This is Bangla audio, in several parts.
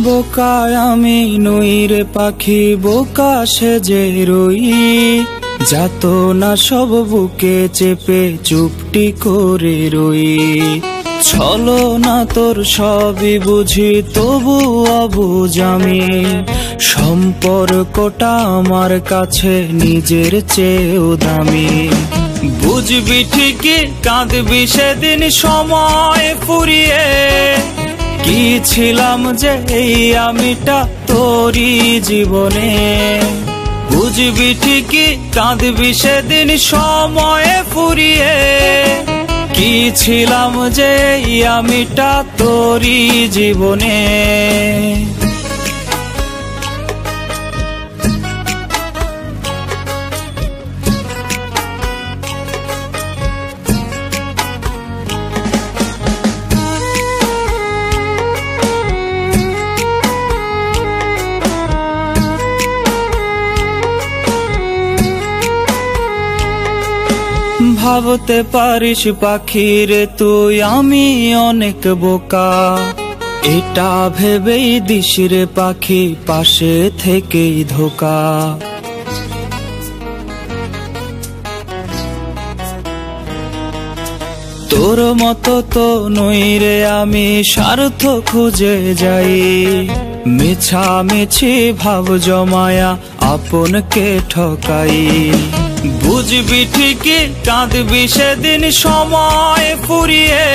বোকায় আমি নই রে পাখি, বোকা সেজে রই। যাত না সব বুকে চেপে চুপটি করে রই। ছলো না তোর সবই বুঝি, তবু অবুঝ আমি। সম্পর্কটা আমার কাছে নিজের চেয়েও দামি। বুঝবি ঠিকই কাঁদবি সেদিন সময় ফুরিয়ে। কি ছিলাম যে এই আমিটা তোরই জীবনে। বুঝবি ঠিকই কাঁদবি সেদিন সময় ফুরিয়ে। কি ছিলাম যে এই আমিটা তোরই জীবনে। ভাবতে পারিস পাখি রে তুই আমি অনেক বোকা। এটা ভেবেই দিস রে পাখি পাশে থেকেই ধোকা। তোর মতো তো নই রে আমি, স্বার্থ খুঁজে যাই। মিছামিছি ভাব জমায়া আপনকে ঠকাই। বুঝবি ঠিকই কাঁদবি সেদিন সময় ফুরিয়ে।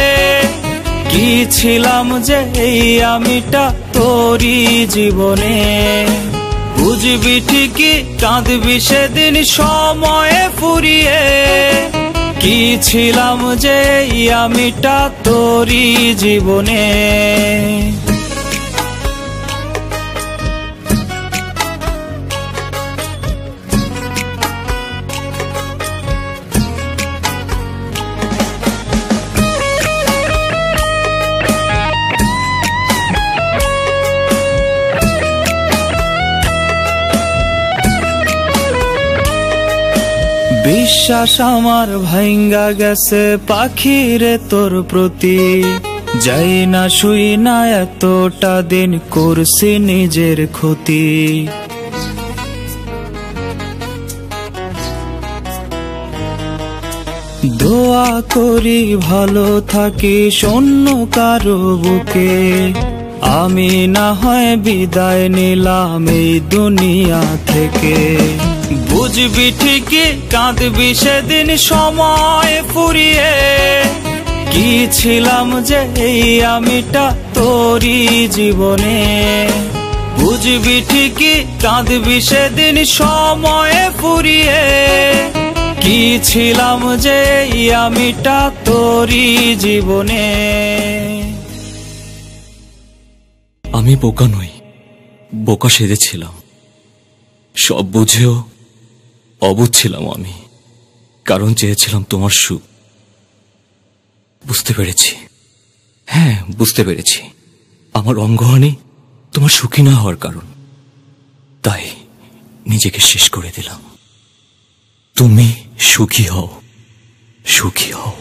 কি ছিলাম যে এই আমিটা তোরই জীবনে। বুঝবি ঠিকই কাঁদবি সেদিন সময় ফুরিয়ে। কি ছিলাম যে এই আমিটা তোরই জীবনে। বিশ্বাস আমার ভাঙ্গা গেছে পাখি রে তোর প্রতি। যাই না শুই না এতটা দিন করছি নিজের ক্ষতি। দোয়া করি ভালো থাকি অন্য কারো বুকে। আমি না হয় বিদায় নিলাম এই দুনিয়া থেকে। বুঝবি ঠিকই কাঁদবি সেদিন সময় ফুরিয়ে। কি ছিলাম যে এই আমিটা তোরই জীবনে। বুঝবি ঠিকই কাঁদবি সেদিন সময় ফুরিয়ে। কি ছিলাম যে এই আমিটা তোরই জীবনে। আমি বোকা নই, বোকা সেজেছিলাম। সব বুঝেও অবুঝ ছিলাম আমি, কারণ চেয়েছিলাম তোমার সুখ। বুঝতে পেরেছি, হ্যাঁ বুঝতে পেরেছি, আমার অঙ্গহানি তোমার সুখী না হওয়ার কারণ। তাই নিজেকে শেষ করে দিলাম। তুমি সুখী হও, সুখী হও।